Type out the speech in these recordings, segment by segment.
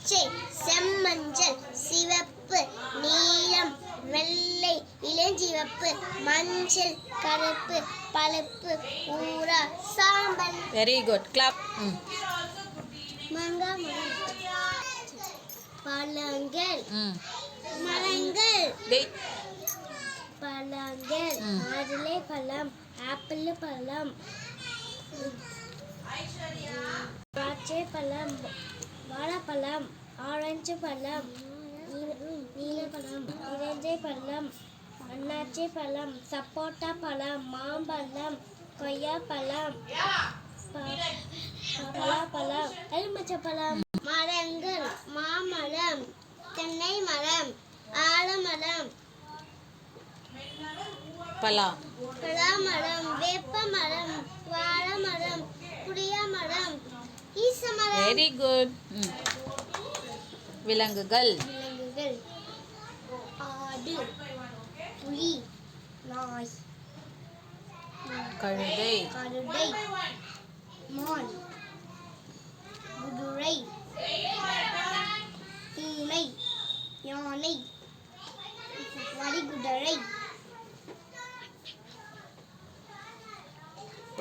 பச்சை, செம்மஞ்சள், சிவப்பு, நீலம், வெள்ளை, இளஞ்சிவப்பு, மஞ்சள், கருப்பு, பழுப்பு, ஊதா, சாம்பல். Very good. கிளாப். மாங்காய், பழங்கள், மரங்கள், பழங்கள், மாதுளை பழம், ஆப்பிள் பழம், திராட்சை பழம், வாழைப்பழம், ஆரஞ்சு பழம், நீலப்பழம், இலஞ்சை பழம், அன்னாச்சி பழம், சப்போட்டா பழம், மாம்பழம், கொய்யாப்பழம், பலாப்பழம், எலுமிச்சப்பழம். மரங்கள்: மாமரம், தென்னை மரம், ஆலமரம், பலாமரம், வேப்பமரம், வாழைமரம், புளியமரம், ஈசமரம். Very good. விலங்குகள்: ஆடு, புலி, நாய், கழுதை, மான், குதிரை, பூனை, யானை, வரிகுதிரை,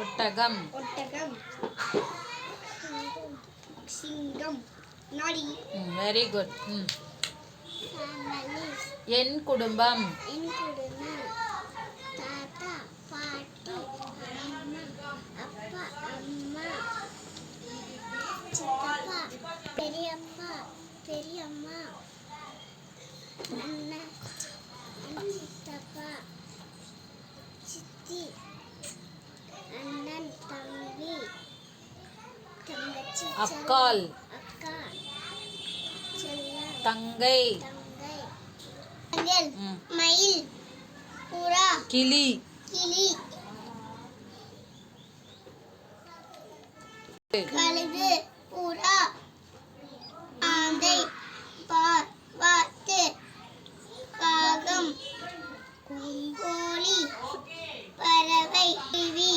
ஒட்டகம், சிங்கம், நாடி. Very good. என் குடும்பம்: தாத்தா, பாட்டி, அம்மா, அப்பா, அம்மா, சித்தப்பா, பெரியப்பா, பெரியம்மா, அண்ணன், சித்தப்பா, சித்தி, அண்ணன், தம்பி, தங்கச்சி, அக்கா, செல்லம், தங்கை, மயில், புறா, கிளி, கழுகு, புறா, ஆந்தை, வாத்து, காகம், கோழி, பறவை, கிவி,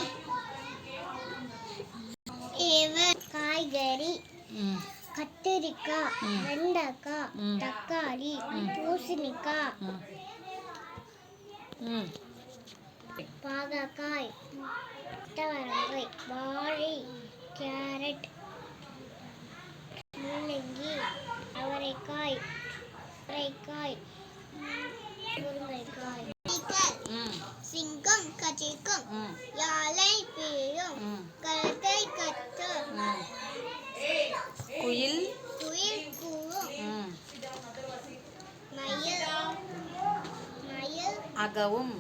ஏவல். காய்கறி: கத்திரிக்காய், வெண்டைக்காய், தக்காளி, பூசணிக்காய், பாகற்காய், கொத்தவரங்காய், வாழை, கேரட், முள்ளங்கி, அவரைக்காய், முருங்கைக்காய். சிங்கம் கடிக்கும், யானை பேயும், கழுதை கத்தும், குயில் கூவும், மயில் அகவும்,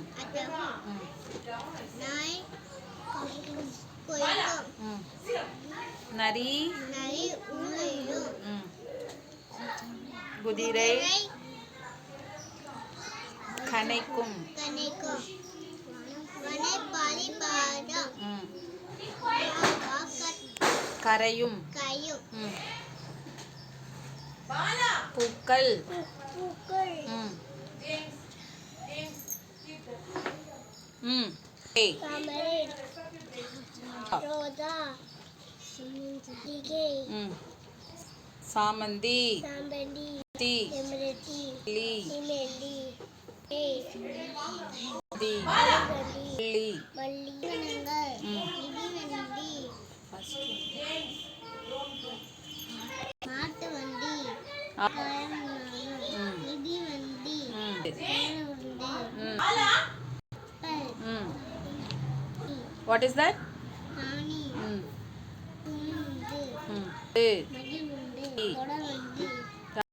நாய் கொய்யும், நரி ஊழையும், குதிரை கனைக்கும், கரையும், பூக்கள், ரோஜா, சாமந்தி, மாட்டு வண்டி, மிதிவண்டி, What is that? ஆணி, Mm. துண்டு, Mm. மகிழுண்டு, கொடவண்டி,